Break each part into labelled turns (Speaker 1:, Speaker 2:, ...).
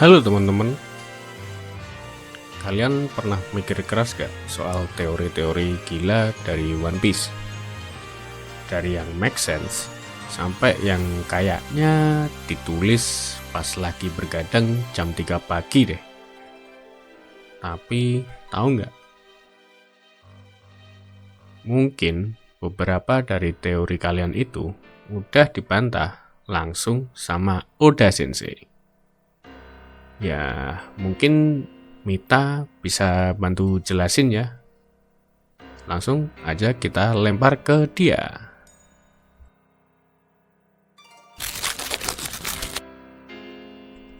Speaker 1: Halo teman-teman, kalian pernah mikir keras gak soal teori-teori gila dari One Piece? Dari yang make sense, sampai yang kayaknya ditulis pas lagi bergadang jam 3 pagi deh. Tapi tahu nggak? Mungkin beberapa dari teori kalian itu udah dibantah langsung sama Oda Sensei. Ya, mungkin Mita bisa bantu jelasin ya. Langsung aja kita lempar ke dia.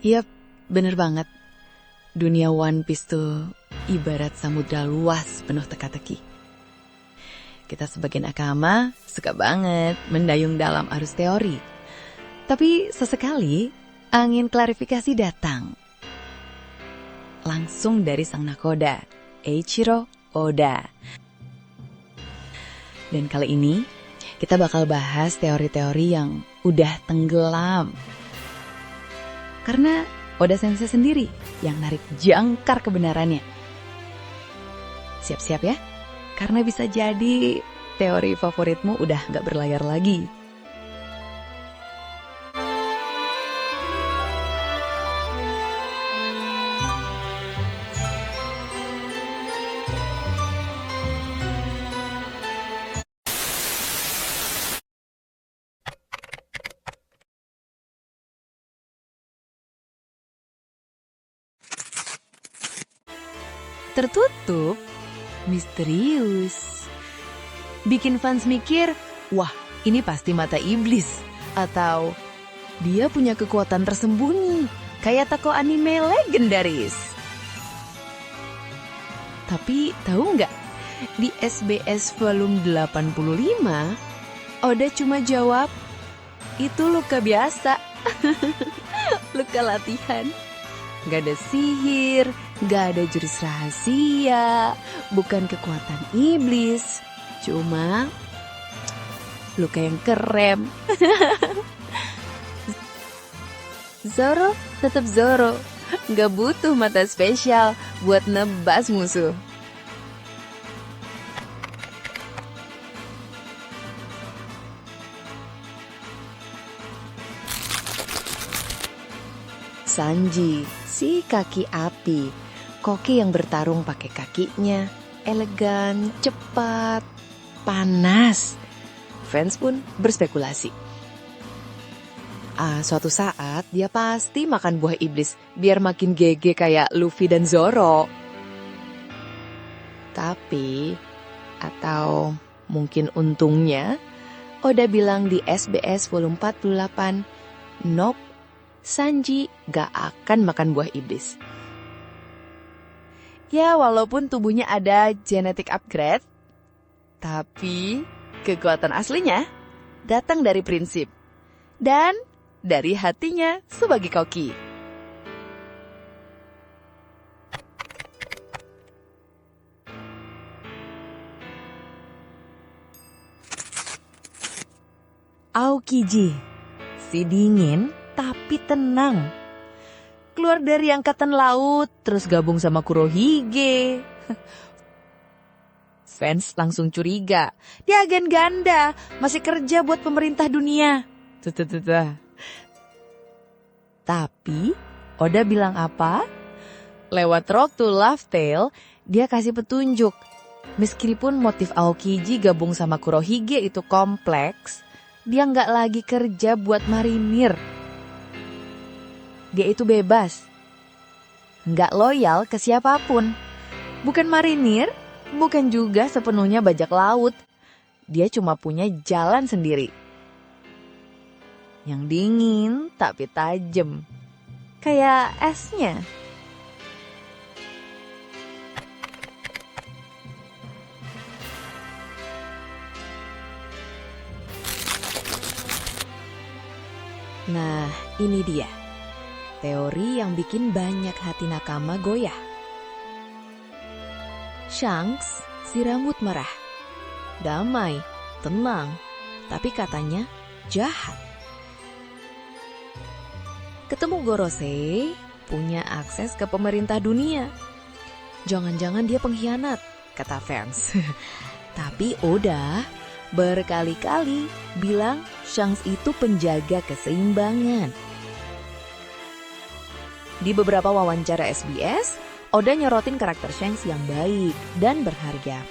Speaker 2: Yap, bener banget. Dunia One Piece tuh ibarat samudra luas penuh teka-teki. Kita sebagai nakama suka banget mendayung dalam arus teori. Tapi sesekali angin klarifikasi datang. Langsung dari sang nakoda, Eiichiro Oda. Dan kali ini kita bakal bahas teori-teori yang udah tenggelam. Karena Oda Sensei sendiri yang narik jangkar kebenarannya. Siap-siap ya, karena bisa jadi teori favoritmu udah gak berlayar lagi. Tertutup, misterius. Bikin fans mikir, wah ini pasti mata iblis. Atau dia punya kekuatan tersembunyi, kayak tokoh anime legendaris. Tapi tahu nggak, di SBS volume 85, Oda cuma jawab, itu luka biasa. Luka latihan. Gak ada sihir, gak ada jurus rahasia, bukan kekuatan iblis, cuma luka yang keren. Zoro tetap Zoro, gak butuh mata spesial buat nebas musuh. Sanji, si kaki api, koki yang bertarung pakai kakinya, elegan, cepat, panas. Fans pun berspekulasi. Suatu saat dia pasti makan buah iblis biar makin gege kayak Luffy dan Zoro. Tapi, atau mungkin untungnya, Oda bilang di SBS volume 48, nope, Sanji gak akan makan buah iblis. Ya walaupun tubuhnya ada genetic upgrade, tapi kekuatan aslinya datang dari prinsip dan dari hatinya sebagai koki. Aokiji, si dingin tapi tenang. Keluar dari angkatan laut, terus gabung sama Kurohige. Fans langsung curiga, dia agen ganda, masih kerja buat pemerintah dunia. Tapi, Oda bilang apa? Lewat Rock to Laugh Tale, dia kasih petunjuk. Meskipun motif Aokiji gabung sama Kurohige itu kompleks, dia nggak lagi kerja buat marinir. Dia itu bebas, nggak loyal ke siapapun. Bukan marinir, bukan juga sepenuhnya bajak laut. Dia cuma punya jalan sendiri. Yang dingin tapi tajam, kayak esnya. Nah, ini dia. Teori yang bikin banyak hati nakama goyah. Shanks, si rambut merah. Damai, tenang, tapi katanya jahat. Ketemu Gorosei, punya akses ke pemerintah dunia. Jangan-jangan dia pengkhianat, kata fans. Tapi Oda berkali-kali bilang Shanks itu penjaga keseimbangan. Di beberapa wawancara SBS, Oda nyorotin karakter Shanks yang baik dan berharga.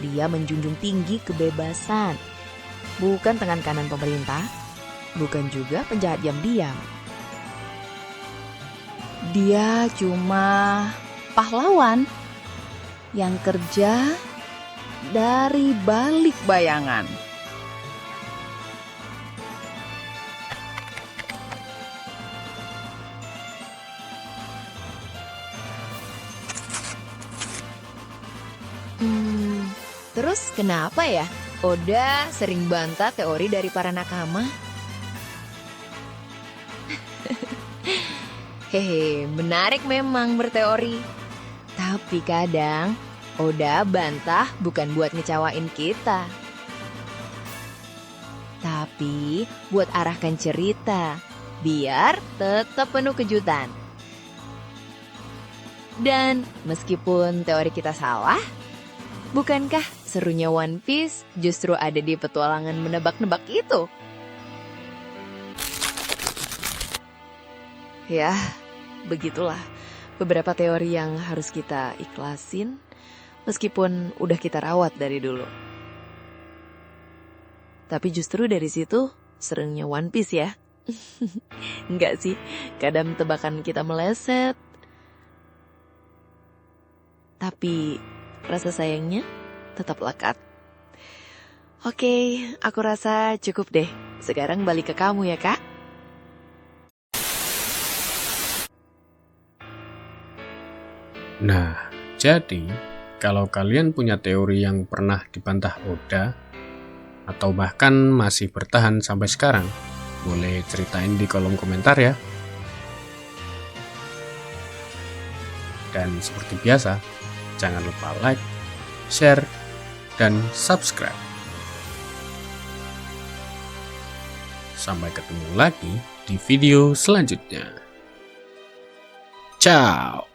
Speaker 2: Dia menjunjung tinggi kebebasan, bukan tangan kanan pemerintah, bukan juga penjahat diam-diam. Dia cuma pahlawan yang kerja dari balik bayangan. Terus kenapa ya Oda sering bantah teori dari para nakama? Hehe, menarik memang berteori. Tapi kadang Oda bantah bukan buat ngecewain kita, tapi buat arahkan cerita biar tetap penuh kejutan. Dan meskipun teori kita salah, bukankah serunya One Piece justru ada di petualangan menebak-nebak itu? Ya, begitulah beberapa teori yang harus kita ikhlasin meskipun udah kita rawat dari dulu. Tapi justru dari situ serunya One Piece ya. Enggak sih, kadang tebakan kita meleset. Tapi rasa sayangnya tetap lekat. Oke, aku rasa cukup deh. Sekarang balik ke kamu ya, Kak.
Speaker 1: Nah, jadi kalau kalian punya teori yang pernah dibantah Oda atau bahkan masih bertahan sampai sekarang, boleh ceritain di kolom komentar ya. Dan seperti biasa, jangan lupa like, share, dan subscribe. Sampai ketemu lagi di video selanjutnya. Ciao!